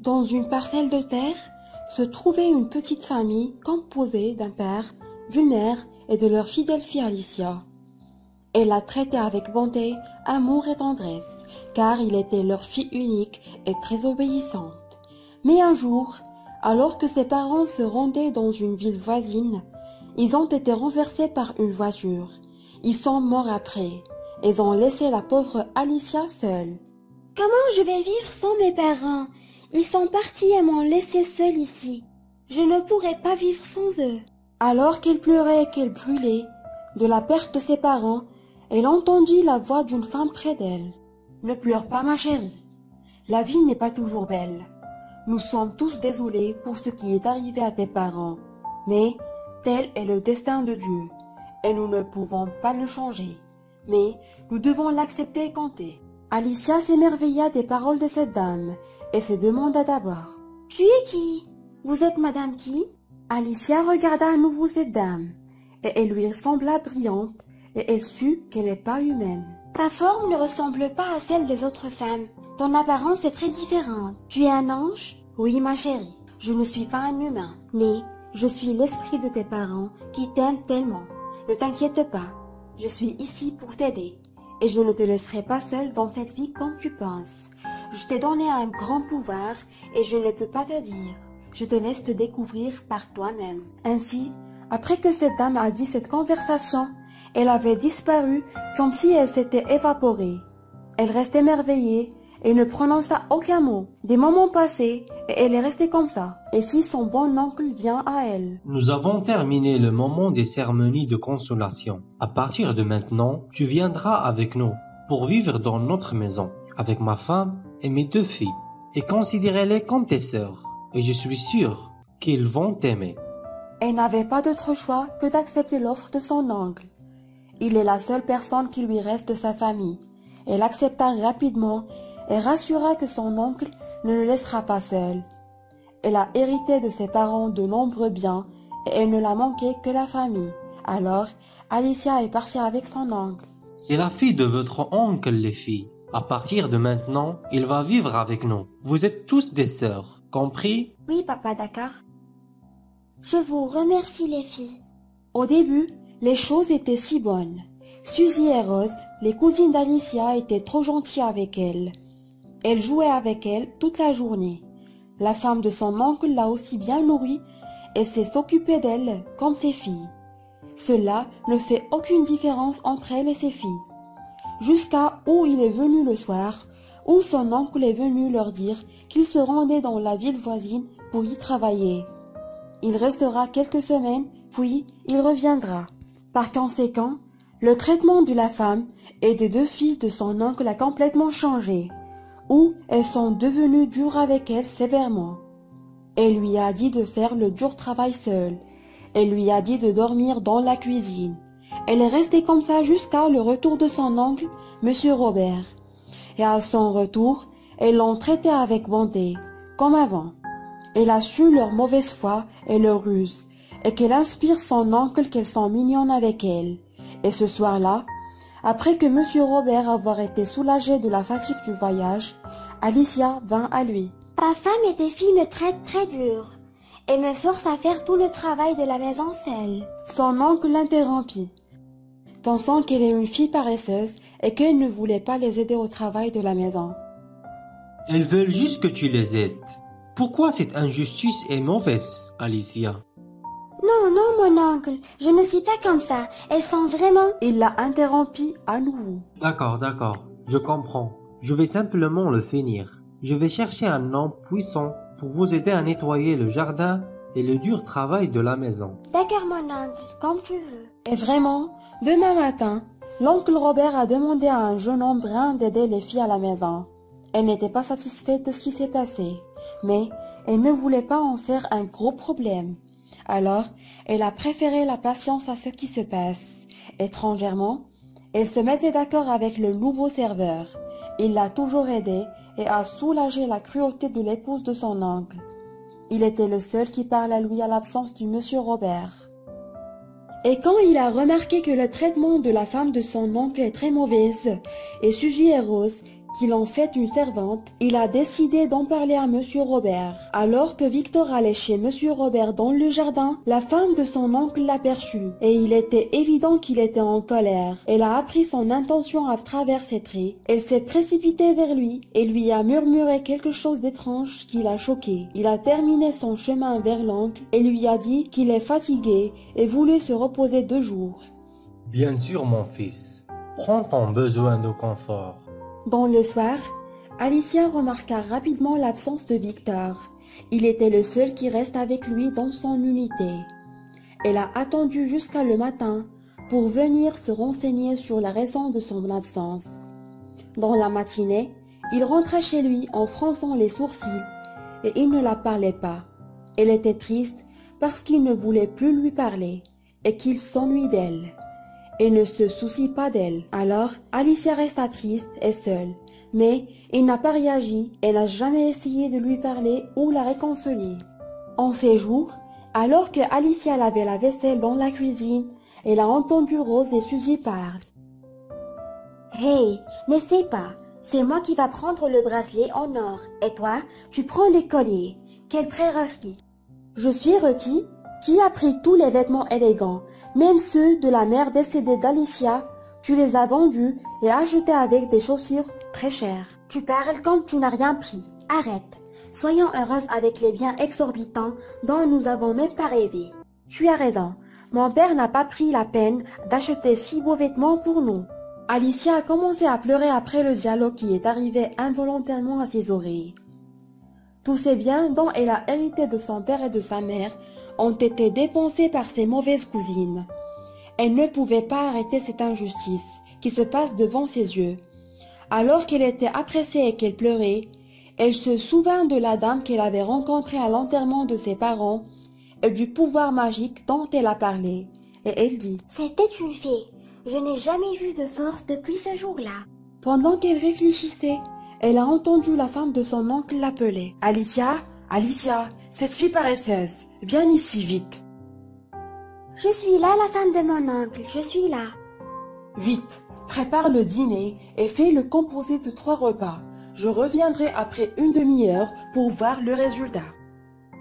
Dans une parcelle de terre se trouvait une petite famille composée d'un père, d'une mère et de leur fidèle fille Alicia. Elle la traitait avec bonté, amour et tendresse, car il était leur fille unique et très obéissante. Mais un jour, alors que ses parents se rendaient dans une ville voisine, ils ont été renversés par une voiture. Ils sont morts après. Ils ont laissé la pauvre Alicia seule. Comment je vais vivre sans mes parents? Ils sont partis et m'ont laissée seule ici. Je ne pourrai pas vivre sans eux. Alors qu'elle pleurait et qu'elle brûlait de la perte de ses parents, elle entendit la voix d'une femme près d'elle. « Ne pleure pas, ma chérie. La vie n'est pas toujours belle. Nous sommes tous désolés pour ce qui est arrivé à tes parents, mais tel est le destin de Dieu, et nous ne pouvons pas le changer. Mais nous devons l'accepter et compter. » Alicia s'émerveilla des paroles de cette dame et se demanda d'abord. « Tu es qui? Vous êtes madame qui ?» Alicia regarda à nouveau cette dame, et elle lui sembla brillante, et elle sut qu'elle n'est pas humaine. « Ta forme ne ressemble pas à celle des autres femmes. Ton apparence est très différente. Tu es un ange? » « Oui, ma chérie, je ne suis pas un humain, mais je suis l'esprit de tes parents qui t'aiment tellement. Ne t'inquiète pas, je suis ici pour t'aider, et je ne te laisserai pas seule dans cette vie comme tu penses. Je t'ai donné un grand pouvoir, et je ne peux pas te dire. Je te laisse te découvrir par toi-même. » Ainsi, après que cette dame a dit cette conversation, elle avait disparu comme si elle s'était évaporée. Elle restait émerveillée et ne prononça aucun mot. Des moments passaient et elle est restée comme ça. Et si son bon oncle vient à elle? Nous avons terminé le moment des cérémonies de consolation. À partir de maintenant, tu viendras avec nous pour vivre dans notre maison, avec ma femme et mes 2 filles, et considérez-les comme tes sœurs. Et je suis sûr qu'ils vont t'aimer. Elle n'avait pas d'autre choix que d'accepter l'offre de son oncle. Il est la seule personne qui lui reste de sa famille. Elle accepta rapidement et rassura que son oncle ne le laissera pas seul. Elle a hérité de ses parents de nombreux biens et elle ne la manquait que la famille. Alors, Alicia est partie avec son oncle. C'est la fille de votre oncle, les filles. À partir de maintenant, il va vivre avec nous. Vous êtes tous des sœurs, compris? Oui, papa, d'accord. Je vous remercie, les filles. Au début, les choses étaient si bonnes. Suzy et Rose, les cousines d'Alicia, étaient trop gentilles avec elle. Elle jouait avec elle toute la journée. La femme de son oncle l'a aussi bien nourrie et s'est occupée d'elle comme ses filles. Cela ne fait aucune différence entre elle et ses filles. Jusqu'à où il est venu le soir, où son oncle est venu leur dire qu'il se rendait dans la ville voisine pour y travailler. Il restera quelques semaines, puis il reviendra. Par conséquent, le traitement de la femme et des 2 filles de son oncle a complètement changé, où elles sont devenues dures avec elle sévèrement. Elle lui a dit de faire le dur travail seule. Elle lui a dit de dormir dans la cuisine. Elle est restée comme ça jusqu'à le retour de son oncle, Monsieur Robert. Et à son retour, elles l'ont traitée avec bonté, comme avant. Elle a su leur mauvaise foi et leur ruse, et qu'elle inspire son oncle qu'elles sont mignonnes avec elle. Et ce soir-là, après que Monsieur Robert avoir été soulagé de la fatigue du voyage, Alicia vint à lui. « Ta femme et tes filles me traitent très dur et me forcent à faire tout le travail de la maison seule. » Son oncle l'interrompit, pensant qu'elle est une fille paresseuse et qu'elle ne voulait pas les aider au travail de la maison. « Elles veulent juste que tu les aides. Pourquoi cette injustice est mauvaise, Alicia? » « Non, non, mon oncle, je ne suis pas comme ça. Elles sont vraiment... » Il l'a interrompu à nouveau. « D'accord, je comprends. Je vais simplement le finir. Je vais chercher un homme puissant pour vous aider à nettoyer le jardin et le dur travail de la maison. » « D'accord, mon oncle, comme tu veux. » Et vraiment, demain matin, l'oncle Robert a demandé à un jeune homme brun d'aider les filles à la maison. Elle n'était pas satisfaite de ce qui s'est passé, mais elle ne voulait pas en faire un gros problème. Alors, elle a préféré la patience à ce qui se passe. Étrangèrement, elle se mettait d'accord avec le nouveau serveur. Il l'a toujours aidé et a soulagé la cruauté de l'épouse de son oncle. Il était le seul qui parle à lui à l'absence du monsieur Robert. Et quand il a remarqué que le traitement de la femme de son oncle est très mauvaise, et Suzy et Rose, qu'il en fait une servante, il a décidé d'en parler à Monsieur Robert. Alors que Victor allait chez Monsieur Robert dans le jardin, la femme de son oncle l'aperçut, et il était évident qu'il était en colère. Elle a appris son intention à travers ses traits. Elle s'est précipitée vers lui et lui a murmuré quelque chose d'étrange qui l'a choqué. Il a terminé son chemin vers l'oncle et lui a dit qu'il est fatigué et voulait se reposer 2 jours. Bien sûr, mon fils. Prends ton besoin de confort. Dans le soir, Alicia remarqua rapidement l'absence de Victor. Il était le seul qui reste avec lui dans son unité. Elle a attendu jusqu'à le matin pour venir se renseigner sur la raison de son absence. Dans la matinée, il rentra chez lui en fronçant les sourcils et il ne la parlait pas. Elle était triste parce qu'il ne voulait plus lui parler et qu'il s'ennuie d'elle. Et ne se soucie pas d'elle. Alors, Alicia resta triste et seule. Mais il n'a pas réagi et n'a jamais essayé de lui parler ou la réconcilier. En ces jours, alors que Alicia lavait la vaisselle dans la cuisine, elle a entendu Rose et Suzy parler. « Hey, n'essaie pas. C'est moi qui va prendre le bracelet en or. Et toi, tu prends le collier. Quelle prérequis. Je suis requis. Qui a pris tous les vêtements élégants, même ceux de la mère décédée d'Alicia, tu les as vendus et achetés avec des chaussures très chères. Tu parles comme tu n'as rien pris. Arrête. Soyons heureuses avec les biens exorbitants dont nous avons même pas rêvé. Tu as raison. Mon père n'a pas pris la peine d'acheter si beaux vêtements pour nous. Alicia a commencé à pleurer après le dialogue qui est arrivé involontairement à ses oreilles. Tous ces biens dont elle a hérité de son père et de sa mère ont été dépensés par ses mauvaises cousines. Elle ne pouvait pas arrêter cette injustice qui se passe devant ses yeux. Alors qu'elle était oppressée et qu'elle pleurait, elle se souvint de la dame qu'elle avait rencontrée à l'enterrement de ses parents et du pouvoir magique dont elle a parlé. Et elle dit « C'était une fée. Je n'ai jamais vu de force depuis ce jour-là. » Pendant qu'elle réfléchissait, elle a entendu la femme de son oncle l'appeler. « Alicia, Alicia, cette fille paresseuse, viens ici vite. »« Je suis là, la femme de mon oncle, je suis là. »« Vite, prépare le dîner et fais-le composé de 3 repas. Je reviendrai après une demi-heure pour voir le résultat. »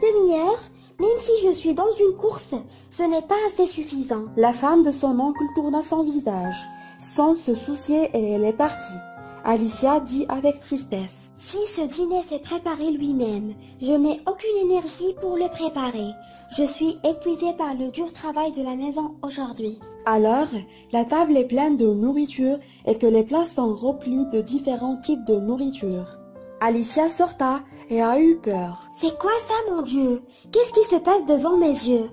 Demi-heure? Même si je suis dans une course, ce n'est pas assez suffisant. La femme de son oncle tourna son visage, sans se soucier et elle est partie. Alicia dit avec tristesse. Si ce dîner s'est préparé lui-même, je n'ai aucune énergie pour le préparer. Je suis épuisée par le dur travail de la maison aujourd'hui. Alors, la table est pleine de nourriture et que les plats sont remplis de différents types de nourriture. Alicia sorta et a eu peur. C'est quoi ça, mon Dieu? Qu'est-ce qui se passe devant mes yeux?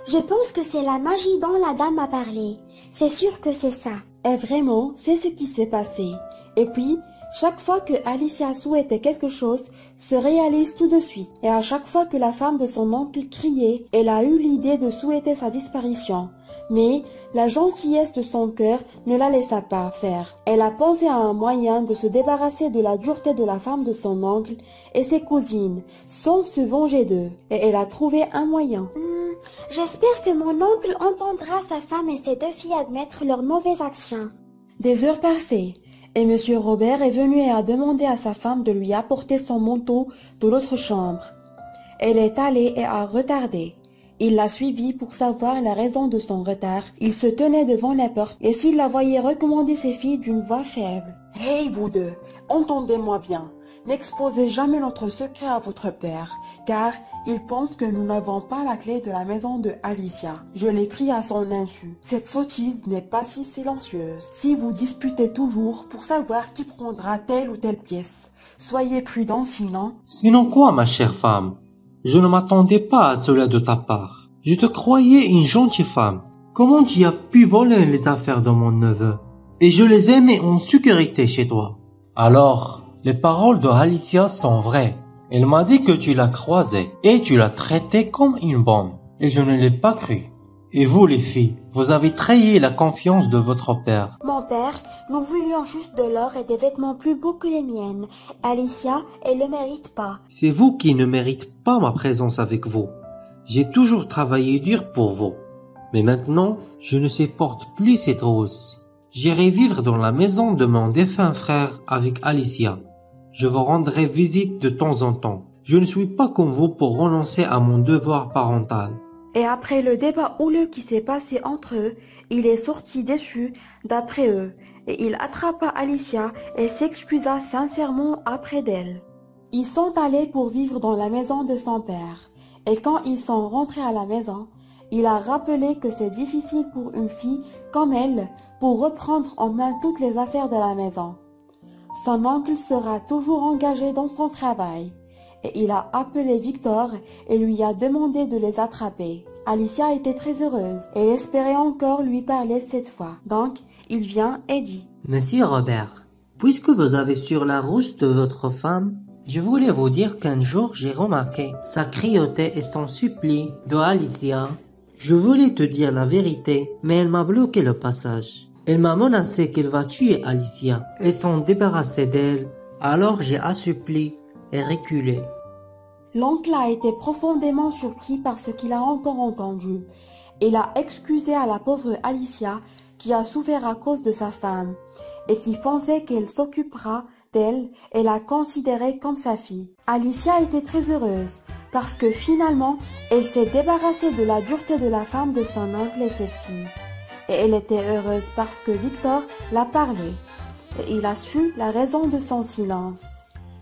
Je pense que c'est la magie dont la dame a parlé. C'est sûr que c'est ça. Et vraiment, c'est ce qui s'est passé. Et puis, chaque fois que Alicia souhaitait quelque chose, se réalise tout de suite. Et à chaque fois que la femme de son oncle criait, elle a eu l'idée de souhaiter sa disparition. Mais la gentillesse de son cœur ne la laissa pas faire. Elle a pensé à un moyen de se débarrasser de la dureté de la femme de son oncle et ses cousines, sans se venger d'eux. Et elle a trouvé un moyen. J'espère que mon oncle entendra sa femme et ses 2 filles admettre leurs mauvaises actions. Des heures passaient. Et Monsieur Robert est venu et a demandé à sa femme de lui apporter son manteau de l'autre chambre. Elle est allée et a retardé. Il l'a suivie pour savoir la raison de son retard. Il se tenait devant la porte et s'il la voyait recommander ses filles d'une voix faible. « Hey, vous deux, entendez-moi bien. N'exposez jamais notre secret à votre père, car il pense que nous n'avons pas la clé de la maison de Alicia. Je l'ai pris à son insu. Cette sottise n'est pas si silencieuse. Si vous disputez toujours pour savoir qui prendra telle ou telle pièce, soyez prudents sinon... » Sinon quoi, ma chère femme? Je ne m'attendais pas à cela de ta part. Je te croyais une gentille femme. Comment tu as pu voler les affaires de mon neveu? Et je les ai mis en sécurité chez toi. Alors... les paroles de Alicia sont vraies. Elle m'a dit que tu l'as croisée et tu l'as traitée comme une bonne. Et je ne l'ai pas cru. Et vous les filles, vous avez trahi la confiance de votre père. Mon père, nous voulions juste de l'or et des vêtements plus beaux que les miennes. Alicia, elle le mérite pas. C'est vous qui ne méritez pas ma présence avec vous. J'ai toujours travaillé dur pour vous. Mais maintenant, je ne supporte plus cette rose. J'irai vivre dans la maison de mon défunt frère avec Alicia. Je vous rendrai visite de temps en temps. Je ne suis pas comme vous pour renoncer à mon devoir parental. Et après le débat houleux qui s'est passé entre eux, il est sorti déçu d'après eux, et il attrapa Alicia et s'excusa sincèrement auprès d'elle. Ils sont allés pour vivre dans la maison de son père, et quand ils sont rentrés à la maison, il a rappelé que c'est difficile pour une fille comme elle pour reprendre en main toutes les affaires de la maison. Son oncle sera toujours engagé dans son travail, et il a appelé Victor et lui a demandé de les attraper. Alicia était très heureuse et espérait encore lui parler cette fois. Donc, il vient et dit: Monsieur Robert, puisque vous avez sur la rousse de votre femme, je voulais vous dire qu'un jour j'ai remarqué sa cruauté et son suppli de Alicia. Je voulais te dire la vérité, mais elle m'a bloqué le passage. Elle m'a menacé qu'elle va tuer Alicia et s'en débarrasser d'elle. Alors j'ai assoupli et reculé. L'oncle a été profondément surpris par ce qu'il a encore entendu. Il a excusé à la pauvre Alicia qui a souffert à cause de sa femme et qui pensait qu'elle s'occupera d'elle et la considérait comme sa fille. Alicia était très heureuse parce que finalement, elle s'est débarrassée de la dureté de la femme de son oncle et ses filles. Et elle était heureuse parce que Victor l'a parlé et il a su la raison de son silence.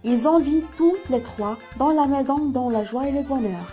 Ils ont vécu toutes les trois dans la maison dans la joie et le bonheur.